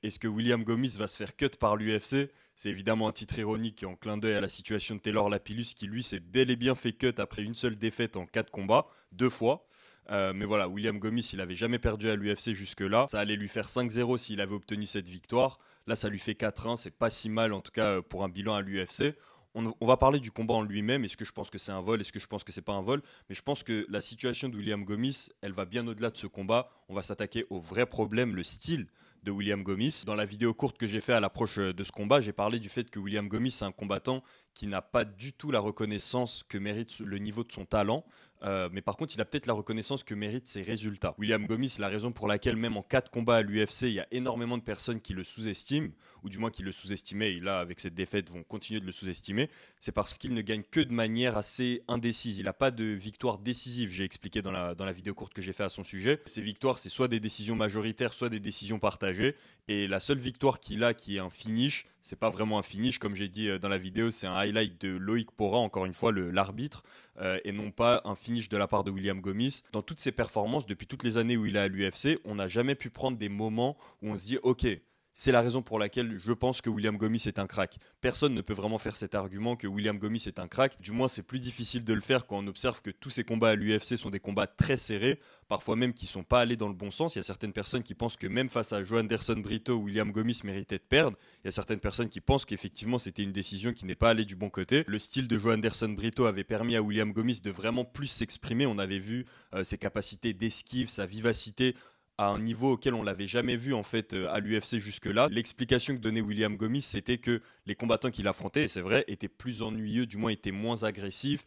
Est-ce que William Gomis va se faire cut par l'UFC? C'est évidemment un titre ironique et en clin d'œil à la situation de Taylor Lapillus qui lui s'est bel et bien fait cut après une seule défaite en 4 combats, 2 fois. Mais voilà, William Gomis, il n'avait jamais perdu à l'UFC jusque-là. Ça allait lui faire 5-0 s'il avait obtenu cette victoire. Là, ça lui fait 4-1. C'est pas si mal, en tout cas, pour un bilan à l'UFC. On va parler du combat en lui-même. Est-ce que je pense que c'est un vol? Est-ce que je pense que c'est pas un vol? Mais je pense que la situation de William Gomis, elle va bien au-delà de ce combat. On va s'attaquer au vrai problème, le style de William Gomis. Dans la vidéo courte que j'ai fait à l'approche de ce combat, j'ai parlé du fait que William Gomis, c'est un combattant qui n'a pas du tout la reconnaissance que mérite le niveau de son talent. Mais par contre, il a peut-être la reconnaissance que méritent ses résultats. William Gomis, la raison pour laquelle même en 4 combats à l'UFC, il y a énormément de personnes qui le sous-estiment, ou du moins qui le sous-estimaient, et là, avec cette défaite, vont continuer de le sous-estimer, c'est parce qu'il ne gagne que de manière assez indécise. Il n'a pas de victoire décisive, j'ai expliqué dans la vidéo courte que j'ai fait à son sujet. Ses victoires, c'est soit des décisions majoritaires, soit des décisions partagées. Et la seule victoire qu'il a, qui est un finish, c'est pas vraiment un finish, comme j'ai dit dans la vidéo, c'est un highlight de Loïc Pora, encore une fois, l'arbitre, et non pas un finish de la part de William Gomis. Dans toutes ses performances, depuis toutes les années où il est à l'UFC, on n'a jamais pu prendre des moments où on se dit ok, c'est la raison pour laquelle je pense que William Gomis est un crack. Personne ne peut vraiment faire cet argument que William Gomis est un crack. Du moins, c'est plus difficile de le faire quand on observe que tous ces combats à l'UFC sont des combats très serrés, parfois même qui ne sont pas allés dans le bon sens. Il y a certaines personnes qui pensent que même face à Joe Anderson Brito, William Gomis méritait de perdre. Il y a certaines personnes qui pensent qu'effectivement c'était une décision qui n'est pas allée du bon côté. Le style de Joe Anderson Brito avait permis à William Gomis de vraiment plus s'exprimer. On avait vu ses capacités d'esquive, sa vivacité à un niveau auquel on l'avait jamais vu en fait à l'UFC jusque-là. L'explication que donnait William Gomis, c'était que les combattants qu'il affrontait, et c'est vrai, étaient plus ennuyeux, du moins étaient moins agressifs,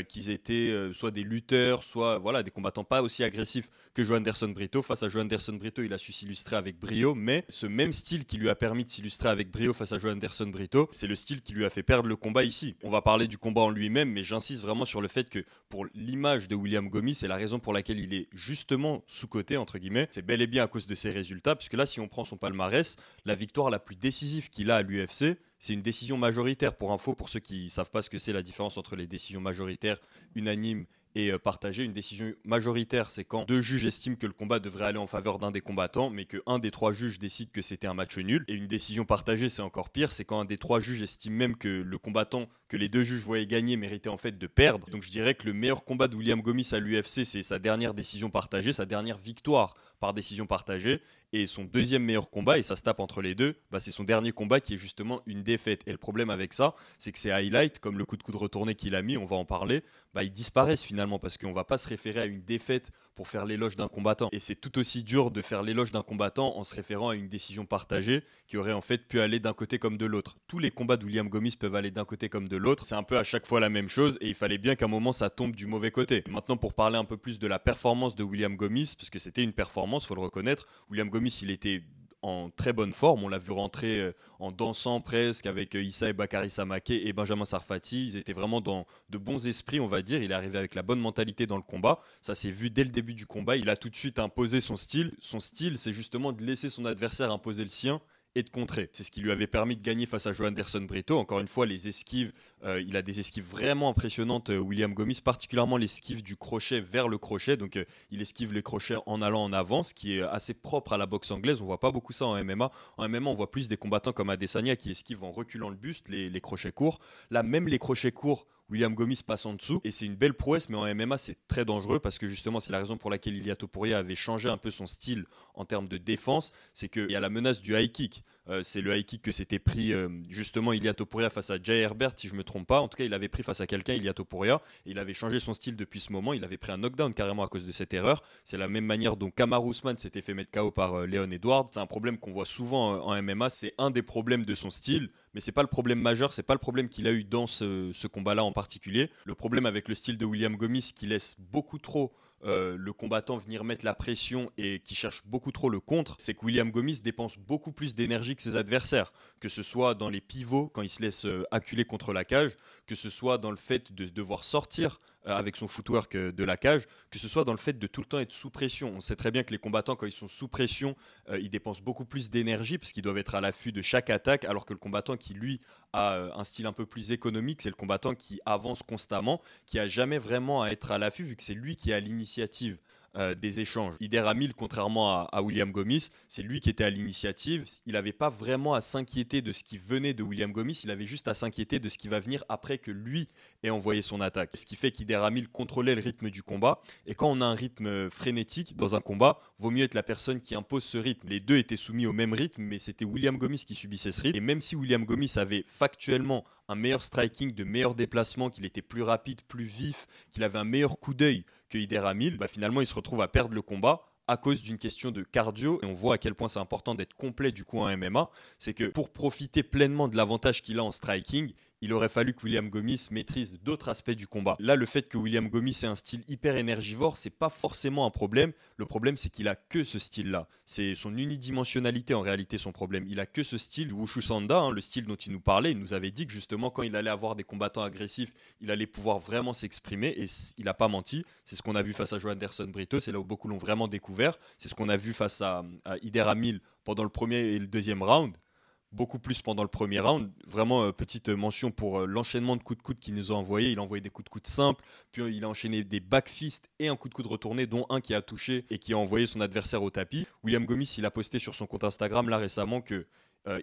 qu'ils étaient soit des lutteurs, soit voilà, des combattants pas aussi agressifs que Joe Anderson Brito. Face à Joe Anderson Brito, il a su s'illustrer avec brio, mais ce même style qui lui a permis de s'illustrer avec brio face à Joe Anderson Brito, c'est le style qui lui a fait perdre le combat ici. On va parler du combat en lui-même, mais j'insiste vraiment sur le fait que pour l'image de William Gomis, c'est la raison pour laquelle il est justement sous-coté, entre guillemets, c'est bel et bien à cause de ses résultats, puisque là, si on prend son palmarès, la victoire la plus décisive qu'il a à l'UFC, c'est une décision majoritaire. Pour info, pour ceux qui ne savent pas ce que c'est la différence entre les décisions majoritaires, unanimes et partagées, une décision majoritaire, c'est quand 2 juges estiment que le combat devrait aller en faveur d'un des combattants, mais qu'un des 3 juges décide que c'était un match nul. Et une décision partagée, c'est encore pire, c'est quand un des 3 juges estime même que le combattant que les 2 juges voyaient gagner méritait en fait de perdre. Donc je dirais que le meilleur combat de William Gomis à l'UFC, c'est sa dernière décision partagée, sa dernière victoire par décision partagée. Et son deuxième meilleur combat, et ça se tape entre les deux, bah c'est son dernier combat qui est justement une défaite. Et le problème avec ça, c'est que ces highlights, comme le coup de coude retourné qu'il a mis, on va en parler, bah ils disparaissent finalement parce qu'on va pas se référer à une défaite pour faire l'éloge d'un combattant. Et c'est tout aussi dur de faire l'éloge d'un combattant en se référant à une décision partagée qui aurait en fait pu aller d'un côté comme de l'autre. Tous les combats de William Gomis peuvent aller d'un côté comme de l'autre. C'est un peu à chaque fois la même chose et il fallait bien qu'à un moment ça tombe du mauvais côté. Maintenant, pour parler un peu plus de la performance de William Gomis, parce que c'était une performance, faut le reconnaître, William Gomis, il était en très bonne forme. On l'a vu rentrer en dansant presque avec Issa et Bakary Samake et Benjamin Sarfati. Ils étaient vraiment dans de bons esprits, on va dire. Il est arrivé avec la bonne mentalité dans le combat. Ça s'est vu dès le début du combat. Il a tout de suite imposé son style. Son style, c'est justement de laisser son adversaire imposer le sien et de contrer. C'est ce qui lui avait permis de gagner face à Joe Anderson Brito. Encore une fois, les esquives, il a des esquives vraiment impressionnantes, William Gomis, particulièrement l'esquive du crochet vers le crochet. Donc il esquive les crochets en allant en avant, ce qui est assez propre à la boxe anglaise. On voit pas beaucoup ça en MMA. En MMA, on voit plus des combattants comme Adesanya qui esquivent en reculant le buste, les crochets courts. Là, même les crochets courts, William Gomis passe en dessous et c'est une belle prouesse, mais en MMA c'est très dangereux parce que justement c'est la raison pour laquelle Ilia Topuria avait changé un peu son style en termes de défense, c'est qu'il y a la menace du high kick. C'est le high kick que s'était pris justement Ilia Topuria face à Jay Herbert, si je me trompe pas. En tout cas, il avait pris face à quelqu'un, Ilia Topuria, et il avait changé son style depuis ce moment. Il avait pris un knockdown carrément à cause de cette erreur. C'est la même manière dont Kamaru Usman s'était fait mettre KO par Leon Edwards. C'est un problème qu'on voit souvent en MMA. C'est un des problèmes de son style, mais c'est pas le problème majeur. C'est pas le problème qu'il a eu dans ce combat-là en particulier. Le problème avec le style de William Gomis qui laisse beaucoup trop le combattant venir mettre la pression et qui cherche beaucoup trop le contre, c'est que William Gomis dépense beaucoup plus d'énergie que ses adversaires, que ce soit dans les pivots quand il se laisse acculer contre la cage, que ce soit dans le fait de devoir sortir avec son footwork de la cage, que ce soit dans le fait de tout le temps être sous pression. On sait très bien que les combattants, quand ils sont sous pression, ils dépensent beaucoup plus d'énergie parce qu'ils doivent être à l'affût de chaque attaque, alors que le combattant qui, lui, a un style un peu plus économique, c'est le combattant qui avance constamment, qui a jamais vraiment à être à l'affût, vu que c'est lui qui a l'initiative des échanges. Ider Hamil, contrairement à William Gomis, c'est lui qui était à l'initiative. Il n'avait pas vraiment à s'inquiéter de ce qui venait de William Gomis, il avait juste à s'inquiéter de ce qui va venir après que lui ait envoyé son attaque. Ce qui fait qu'Ider Hamil contrôlait le rythme du combat. Et quand on a un rythme frénétique dans un combat, vaut mieux être la personne qui impose ce rythme. Les deux étaient soumis au même rythme, mais c'était William Gomis qui subissait ce rythme. Et même si William Gomis avait factuellement un meilleur striking, de meilleurs déplacements, qu'il était plus rapide, plus vif, qu'il avait un meilleur coup d'œil que Ider Hamil, finalement il se retrouve à perdre le combat à cause d'une question de cardio. Et on voit à quel point c'est important d'être complet du coup en MMA. C'est que pour profiter pleinement de l'avantage qu'il a en striking, il aurait fallu que William Gomis maîtrise d'autres aspects du combat. Là, le fait que William Gomis ait un style hyper énergivore, c'est pas forcément un problème. Le problème, c'est qu'il a que ce style-là. C'est son unidimensionnalité en réalité son problème. Il a que ce style du Wushu Sanda, le style dont il nous parlait. Il nous avait dit que justement, quand il allait avoir des combattants agressifs, il allait pouvoir vraiment s'exprimer et il n'a pas menti. C'est ce qu'on a vu face à Joanderson Brito. C'est là où beaucoup l'ont vraiment découvert. C'est ce qu'on a vu face à Ider Hamil pendant le premier et le deuxième round. Beaucoup plus pendant le premier round. Vraiment, petite mention pour l'enchaînement de coups de coude qu'il nous a envoyé. Il a envoyé des coups de coude simples, puis il a enchaîné des backfists et un coup de coude retourné, dont un qui a touché et qui a envoyé son adversaire au tapis. William Gomis, il a posté sur son compte Instagram là récemment que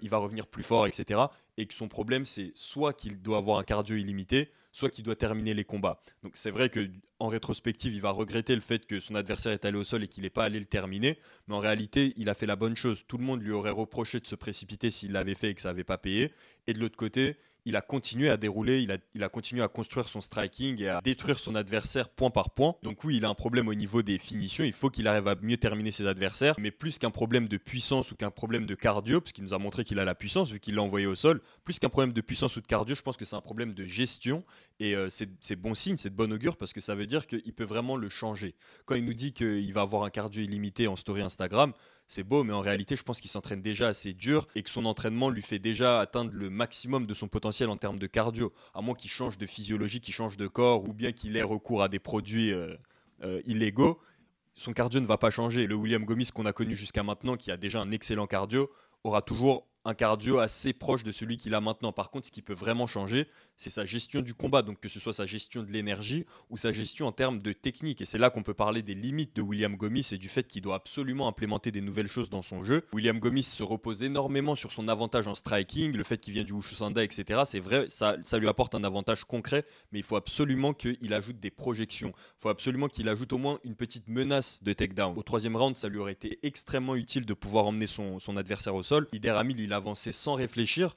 il va revenir plus fort, etc. Et que son problème, c'est soit qu'il doit avoir un cardio illimité, soit qu'il doit terminer les combats. Donc c'est vrai qu'en rétrospective, il va regretter le fait que son adversaire est allé au sol et qu'il n'est pas allé le terminer. Mais en réalité, il a fait la bonne chose. Tout le monde lui aurait reproché de se précipiter s'il l'avait fait et que ça n'avait pas payé. Et de l'autre côté, il a continué à dérouler, il a continué à construire son striking et à détruire son adversaire point par point. Donc oui, il a un problème au niveau des finitions, il faut qu'il arrive à mieux terminer ses adversaires, mais plus qu'un problème de puissance ou qu'un problème de cardio, parce qu'il nous a montré qu'il a la puissance vu qu'il l'a envoyé au sol, plus qu'un problème de puissance ou de cardio, je pense que c'est un problème de gestion et c'est bon signe, c'est de bon augure parce que ça veut dire qu'il peut vraiment le changer. Quand il nous dit qu'il va avoir un cardio illimité en story Instagram, c'est beau, mais en réalité, je pense qu'il s'entraîne déjà assez dur et que son entraînement lui fait déjà atteindre le maximum de son potentiel en termes de cardio. À moins qu'il change de physiologie, qu'il change de corps ou bien qu'il ait recours à des produits illégaux, son cardio ne va pas changer. Le William Gomis qu'on a connu jusqu'à maintenant, qui a déjà un excellent cardio, aura toujours un cardio assez proche de celui qu'il a maintenant. Par contre, ce qui peut vraiment changer, c'est sa gestion du combat, donc que ce soit sa gestion de l'énergie ou sa gestion en termes de technique. Et c'est là qu'on peut parler des limites de William Gomis et du fait qu'il doit absolument implémenter des nouvelles choses dans son jeu. William Gomis se repose énormément sur son avantage en striking, le fait qu'il vient du Wushu Sanda, etc. C'est vrai, ça lui apporte un avantage concret, mais il faut absolument qu'il ajoute des projections. Il faut absolument qu'il ajoute au moins une petite menace de takedown. Au troisième round, ça lui aurait été extrêmement utile de pouvoir emmener son adversaire au sol. Ider Hamil, il avançait sans réfléchir.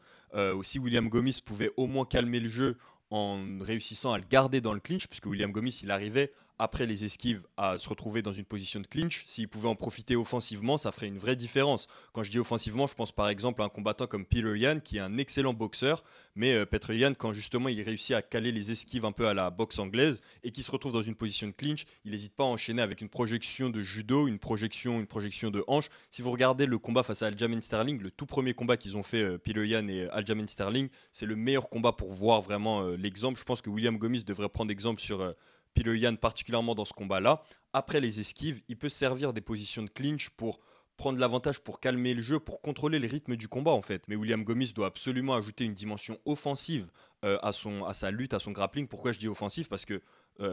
Si William Gomis pouvait au moins calmer le jeu en réussissant à le garder dans le clinch, puisque William Gomis, il arrivait après les esquives à se retrouver dans une position de clinch. S'il pouvait en profiter offensivement, ça ferait une vraie différence. Quand je dis offensivement, je pense par exemple à un combattant comme Petr Yan, qui est un excellent boxeur, mais Petr Yan, quand justement il réussit à caler les esquives un peu à la boxe anglaise et qu'il se retrouve dans une position de clinch, il n'hésite pas à enchaîner avec une projection de judo, une projection de hanche. Si vous regardez le combat face à Aljamain Sterling, le tout premier combat qu'ils ont fait, Petr Yan et Aljamain Sterling, c'est le meilleur combat pour voir vraiment l'exemple. Je pense que William Gomis devrait prendre exemple sur Petr Yan, particulièrement dans ce combat-là. Après les esquives, il peut servir des positions de clinch pour prendre l'avantage, pour calmer le jeu, pour contrôler les rythmes du combat en fait. Mais William Gomis doit absolument ajouter une dimension offensive à sa lutte, à son grappling. Pourquoi je dis offensif ? Parce que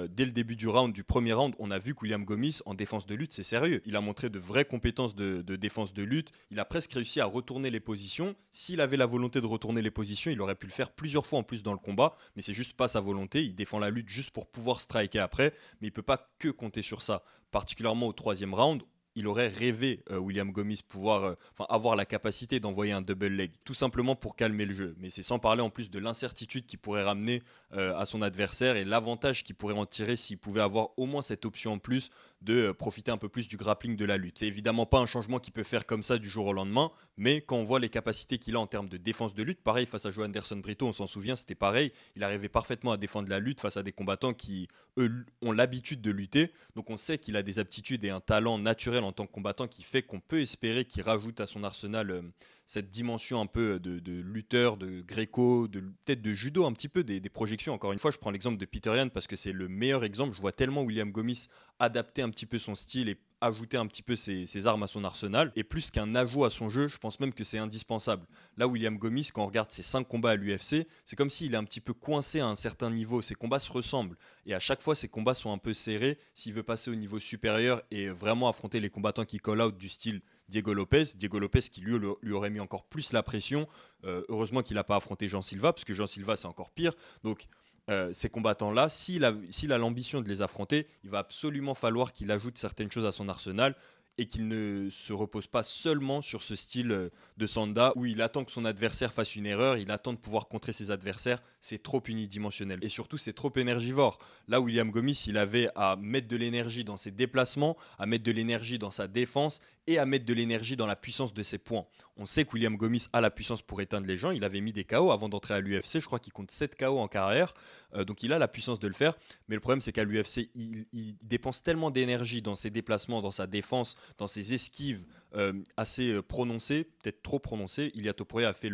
dès le début du premier round, on a vu que William Gomis, en défense de lutte, c'est sérieux. Il a montré de vraies compétences de défense de lutte. Il a presque réussi à retourner les positions. S'il avait la volonté de retourner les positions, il aurait pu le faire plusieurs fois en plus dans le combat. Mais c'est juste pas sa volonté. Il défend la lutte juste pour pouvoir striker après. Mais il peut pas que compter sur ça. Particulièrement au troisième round, il aurait rêvé, William Gomis, pouvoir avoir la capacité d'envoyer un double leg, tout simplement pour calmer le jeu. Mais c'est sans parler en plus de l'incertitude qu'il pourrait ramener à son adversaire et l'avantage qu'il pourrait en tirer s'il pouvait avoir au moins cette option en plus de profiter un peu plus du grappling de la lutte. C'est évidemment pas un changement qu'il peut faire comme ça du jour au lendemain, mais quand on voit les capacités qu'il a en termes de défense de lutte, pareil face à Joanderson Brito, on s'en souvient, c'était pareil, il arrivait parfaitement à défendre la lutte face à des combattants qui, eux, ont l'habitude de lutter, donc on sait qu'il a des aptitudes et un talent naturel en tant que combattant qui fait qu'on peut espérer qu'il rajoute à son arsenal cette dimension un peu de lutteur, de gréco, peut-être de judo un petit peu, des projections. Encore une fois, je prends l'exemple de Petr Yan parce que c'est le meilleur exemple. Je vois tellement William Gomis adapter un petit peu son style et ajouter un petit peu ses armes à son arsenal. Et plus qu'un ajout à son jeu, je pense même que c'est indispensable. Là, William Gomis, quand on regarde ses 5 combats à l'UFC, c'est comme s'il est un petit peu coincé à un certain niveau. Ses combats se ressemblent. Et à chaque fois, ses combats sont un peu serrés. S'il veut passer au niveau supérieur et vraiment affronter les combattants qui call out du style Diego Lopez qui lui aurait mis encore plus la pression. Heureusement qu'il n'a pas affronté Jean Silva, parce que Jean Silva, c'est encore pire. Donc, ces combattants-là, s'il a l'ambition de les affronter, il va absolument falloir qu'il ajoute certaines choses à son arsenal et qu'il ne se repose pas seulement sur ce style de Sanda où il attend que son adversaire fasse une erreur, il attend de pouvoir contrer ses adversaires. C'est trop unidimensionnel et surtout c'est trop énergivore. Là, William Gomis, il avait à mettre de l'énergie dans ses déplacements, à mettre de l'énergie dans sa défense et à mettre de l'énergie dans la puissance de ses points. On sait que William Gomis a la puissance pour éteindre les gens. Il avait mis des KO avant d'entrer à l'UFC. Je crois qu'il compte 7 KO en carrière. Donc il a la puissance de le faire. Mais le problème, c'est qu'à l'UFC, il dépense tellement d'énergie dans ses déplacements, dans sa défense, dans ses esquives assez prononcées, peut-être trop prononcées. Ilia Topuria a fait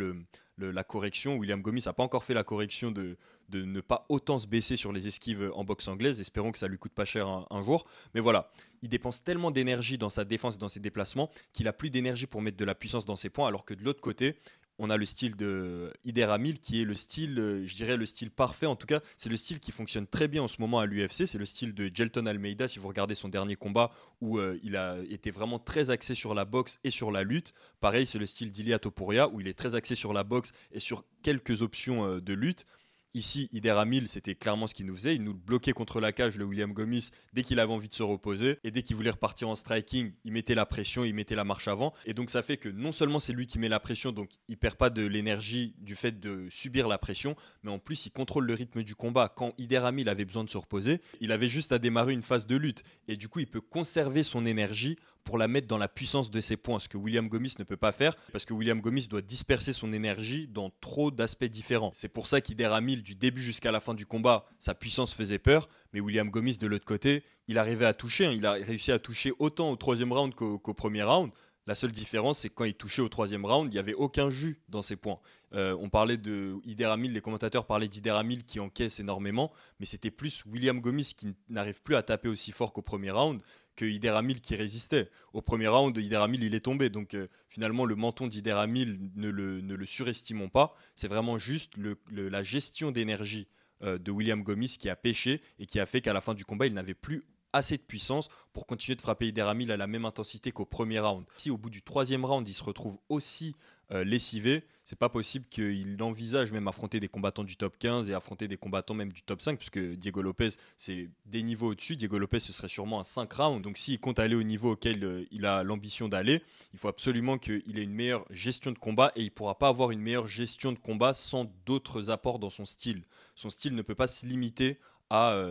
la correction. William Gomis n'a pas encore fait la correction de ne pas autant se baisser sur les esquives en boxe anglaise. Espérons que ça lui coûte pas cher un jour. Mais voilà, il dépense tellement d'énergie dans sa défense et dans ses déplacements qu'il a plus d'énergie pour mettre de la puissance dans ses points. Alors que de l'autre côté, on a le style de Ider Hamil qui est le style, je dirais le style parfait. En tout cas, c'est le style qui fonctionne très bien en ce moment à l'UFC. C'est le style de Jelton Almeida. Si vous regardez son dernier combat où il a été vraiment très axé sur la boxe et sur la lutte. Pareil, c'est le style d'Ilia Topuria où il est très axé sur la boxe et sur quelques options de lutte. Ici, Ider Hamil, c'était clairement ce qu'il nous faisait. Il nous bloquait contre la cage, le William Gomis, dès qu'il avait envie de se reposer. Et dès qu'il voulait repartir en striking, il mettait la pression, il mettait la marche avant. Et donc, ça fait que non seulement c'est lui qui met la pression, donc il perd pas de l'énergie du fait de subir la pression, mais en plus, il contrôle le rythme du combat. Quand Ider Hamil avait besoin de se reposer, il avait juste à démarrer une phase de lutte. Et du coup, il peut conserver son énergie pour la mettre dans la puissance de ses points, ce que William Gomis ne peut pas faire, parce que William Gomis doit disperser son énergie dans trop d'aspects différents. C'est pour ça qu'Ider Hamil, du début jusqu'à la fin du combat, sa puissance faisait peur, mais William Gomis, de l'autre côté, il arrivait à toucher, il a réussi à toucher autant au troisième round qu'au premier round. La seule différence, c'est que quand il touchait au troisième round, il n'y avait aucun jus dans ses points. On parlait de Ider Hamil, les commentateurs parlaient d'Ider Hamil qui encaisse énormément, mais c'était plus William Gomis qui n'arrive plus à taper aussi fort qu'au premier round, que Ider Hamil qui résistait. Au premier round, Ider Hamil, il est tombé. Donc finalement, le menton d'Ider Hamil, ne le surestimons pas. C'est vraiment juste la gestion d'énergie de William Gomis qui a pêché et qui a fait qu'à la fin du combat, il n'avait plus assez de puissance pour continuer de frapper Ider Hamil à la même intensité qu'au premier round. Si au bout du troisième round, il se retrouve aussi lessivé, c'est pas possible qu'il envisage même affronter des combattants du top 15 et affronter des combattants même du top 5, puisque Diego Lopez, c'est des niveaux au-dessus. Diego Lopez, ce serait sûrement un 5 rounds. Donc s'il compte aller au niveau auquel il a l'ambition d'aller, il faut absolument qu'il ait une meilleure gestion de combat, et il pourra pas avoir une meilleure gestion de combat sans d'autres apports dans son style. Son style ne peut pas se limiter à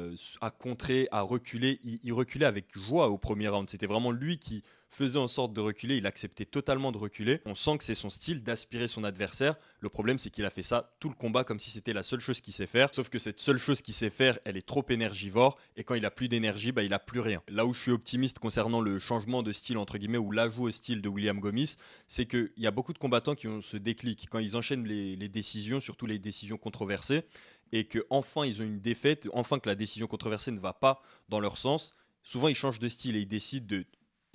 contrer, à reculer. Il reculait avec joie au premier round. C'était vraiment lui qui faisait en sorte de reculer. Il acceptait totalement de reculer. On sent que c'est son style d'aspirer son adversaire. Le problème, c'est qu'il a fait ça tout le combat comme si c'était la seule chose qu'il sait faire. Sauf que cette seule chose qu'il sait faire, elle est trop énergivore. Et quand il a plus d'énergie, il a plus rien. Là où je suis optimiste concernant le changement de style, entre guillemets, ou l'ajout au style de William Gomis, c'est qu'il y a beaucoup de combattants qui ont ce déclic. Quand ils enchaînent les décisions, surtout les décisions controversées, et que enfin ils ont une défaite, enfin que la décision controversée ne va pas dans leur sens, souvent ils changent de style et ils décident de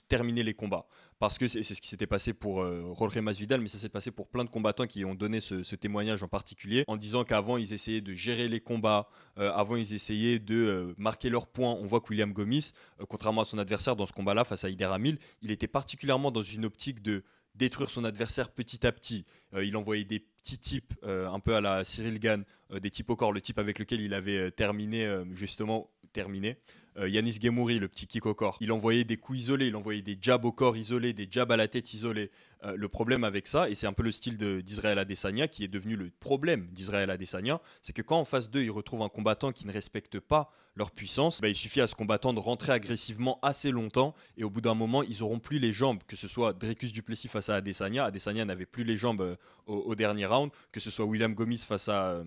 terminer les combats. Parce que c'est ce qui s'était passé pour Jorge Masvidal, mais ça s'est passé pour plein de combattants qui ont donné ce témoignage en particulier, en disant qu'avant ils essayaient de gérer les combats, avant ils essayaient de marquer leurs points. On voit que William Gomis, contrairement à son adversaire dans ce combat-là face à Ider Hamil, il était particulièrement dans une optique de détruire son adversaire petit à petit. Il envoyait des petits types, un peu à la Cyril Gane, des types au corps, le type avec lequel il avait terminé, Yanis Gemouri, le petit kick au corps. Il envoyait des coups isolés, il envoyait des jabs au corps isolés, des jabs à la tête isolés. Le problème avec ça, et c'est un peu le style d'Israël Adesanya, qui est devenu le problème d'Israël Adesanya, c'est que quand en phase 2, ils retrouvent un combattant qui ne respecte pas leur puissance, il suffit à ce combattant de rentrer agressivement assez longtemps, et au bout d'un moment, ils n'auront plus les jambes, que ce soit Dricus du Plessis face à Adesanya. Adesanya n'avait plus les jambes au dernier round, que ce soit William Gomis face à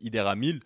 Ider Hamil.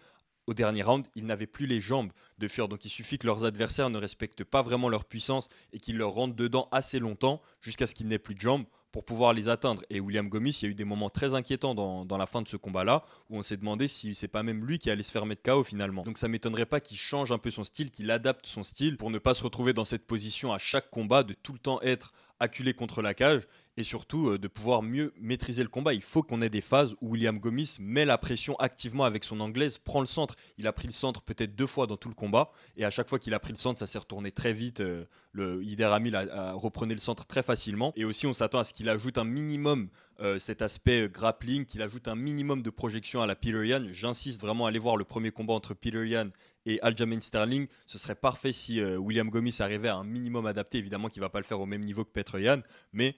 Au dernier round, ils n'avaient plus les jambes de fuir. Donc il suffit que leurs adversaires ne respectent pas vraiment leur puissance et qu'ils leur rentrent dedans assez longtemps jusqu'à ce qu'ils n'aient plus de jambes pour pouvoir les atteindre. Et William Gomis, il y a eu des moments très inquiétants dans la fin de ce combat-là, où on s'est demandé si c'est pas même lui qui allait se faire mettre KO finalement. Donc ça m'étonnerait pas qu'il change un peu son style, qu'il adapte son style pour ne pas se retrouver dans cette position à chaque combat, de tout le temps être acculé contre la cage et surtout de pouvoir mieux maîtriser le combat. Il faut qu'on ait des phases où William Gomis met la pression activement avec son anglaise, prend le centre. Il a pris le centre peut-être 2 fois dans tout le combat et à chaque fois qu'il a pris le centre, ça s'est retourné très vite. Le Hyder Amil reprenait le centre très facilement et aussi on s'attend à ce qu'il ajoute un minimum cet aspect grappling, qu'il ajoute un minimum de projection à la Petr Yan. J'insiste vraiment à aller voir le premier combat entre Petr Yan et Aljamain Sterling. Ce serait parfait si William Gomis arrivait à un minimum adapté. Évidemment qu'il ne va pas le faire au même niveau que Petr Yan, mais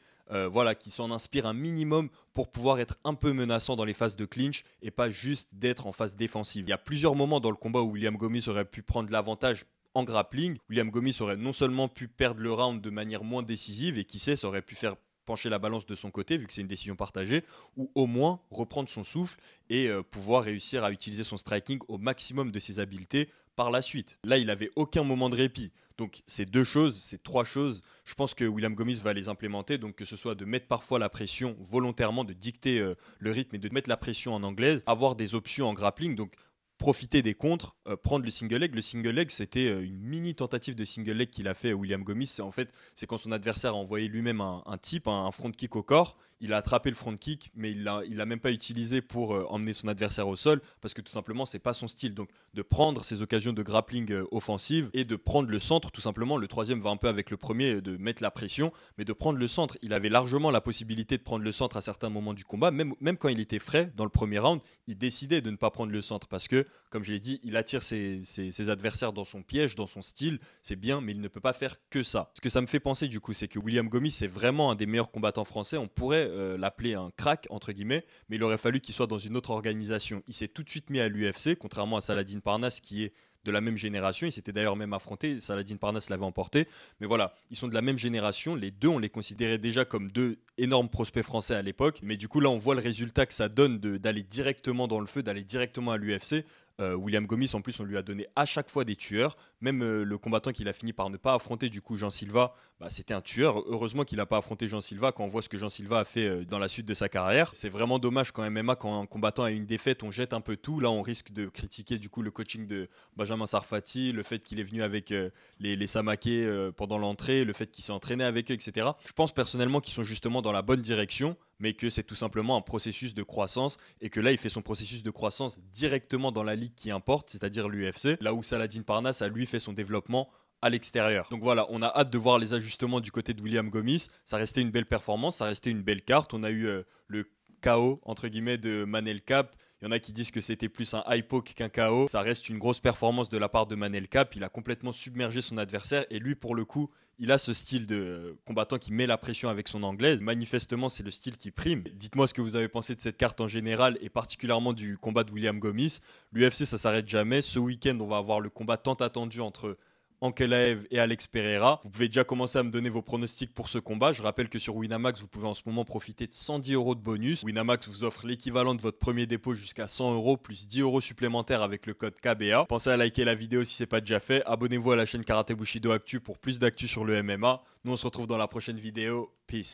voilà, qui s'en inspire un minimum pour pouvoir être un peu menaçant dans les phases de clinch et pas juste d'être en phase défensive. Il y a plusieurs moments dans le combat où William Gomis aurait pu prendre l'avantage en grappling. William Gomis aurait non seulement pu perdre le round de manière moins décisive et qui sait, ça aurait pu faire pencher la balance de son côté vu que c'est une décision partagée, ou au moins reprendre son souffle et pouvoir réussir à utiliser son striking au maximum de ses habiletés par la suite. Là, il n'avait aucun moment de répit. Donc ces 3 choses, je pense que William Gomis va les implémenter, donc que ce soit de mettre parfois la pression volontairement, de dicter le rythme et de mettre la pression en anglaise, avoir des options en grappling, donc profiter des contres, prendre le single leg. Le single leg, c'était une mini tentative de single leg qu'il a fait William Gomis. C'est quand son adversaire a envoyé lui-même un front kick au corps. Il a attrapé le front kick, mais il l'a même pas utilisé pour emmener son adversaire au sol, parce que tout simplement, c'est pas son style. Donc, de prendre ces occasions de grappling offensive et de prendre le centre, tout simplement. Le troisième va un peu avec le premier, de mettre la pression, mais de prendre le centre. Il avait largement la possibilité de prendre le centre à certains moments du combat, même quand il était frais dans le premier round, il décidait de ne pas prendre le centre parce que, comme je l'ai dit, il attire ses adversaires dans son piège, dans son style. C'est bien, mais il ne peut pas faire que ça. Ce que ça me fait penser, du coup, c'est que William Gomis est vraiment un des meilleurs combattants français. On pourrait l'appeler un crack, entre guillemets, mais il aurait fallu qu'il soit dans une autre organisation. Il s'est tout de suite mis à l'UFC, contrairement à Saladin Parnasse, qui est de la même génération. Ils s'étaient d'ailleurs même affrontés. Saladin Parnasse l'avait emporté. Mais voilà, ils sont de la même génération. Les deux, on les considérait déjà comme 2 énormes prospects français à l'époque. Mais du coup, là, on voit le résultat que ça donne d'aller directement dans le feu, d'aller directement à l'UFC. William Gomis, en plus, on lui a donné à chaque fois des tueurs. Même le combattant qu'il a fini par ne pas affronter, du coup, Jean Silva, c'était un tueur. Heureusement qu'il n'a pas affronté Jean Silva quand on voit ce que Jean Silva a fait dans la suite de sa carrière. C'est vraiment dommage qu'en MMA, quand un combattant a une défaite, on jette un peu tout. Là, on risque de critiquer du coup le coaching de Benjamin Sarfati, le fait qu'il est venu avec les Samaké pendant l'entrée, le fait qu'il s'est entraîné avec eux, etc. Je pense personnellement qu'ils sont justement dans la bonne direction, mais que c'est tout simplement un processus de croissance et que là, il fait son processus de croissance directement dans la ligue qui importe, c'est-à-dire l'UFC, là où Saladin Parnasse a lui fait son développement à l'extérieur. Donc voilà, on a hâte de voir les ajustements du côté de William Gomis. Ça restait une belle performance, ça restait une belle carte. On a eu le KO entre guillemets de Manel Kape. Il y en a qui disent que c'était plus un high poke qu'un KO. Ça reste une grosse performance de la part de Manel Kape. Il a complètement submergé son adversaire et lui, pour le coup, il a ce style de combattant qui met la pression avec son anglaise. Manifestement, c'est le style qui prime. Dites-moi ce que vous avez pensé de cette carte en général et particulièrement du combat de William Gomis. L'UFC, ça s'arrête jamais. Ce week-end, on va avoir le combat tant attendu entre Ankalaev et Alex Pereira. Vous pouvez déjà commencer à me donner vos pronostics pour ce combat. Je rappelle que sur Winamax, vous pouvez en ce moment profiter de 110 € de bonus. Winamax vous offre l'équivalent de votre premier dépôt jusqu'à 100 € plus 10 € supplémentaires avec le code KBA. Pensez à liker la vidéo si ce n'est pas déjà fait. Abonnez-vous à la chaîne Karate Bushido Actu pour plus d'actu sur le MMA. Nous, on se retrouve dans la prochaine vidéo. Peace.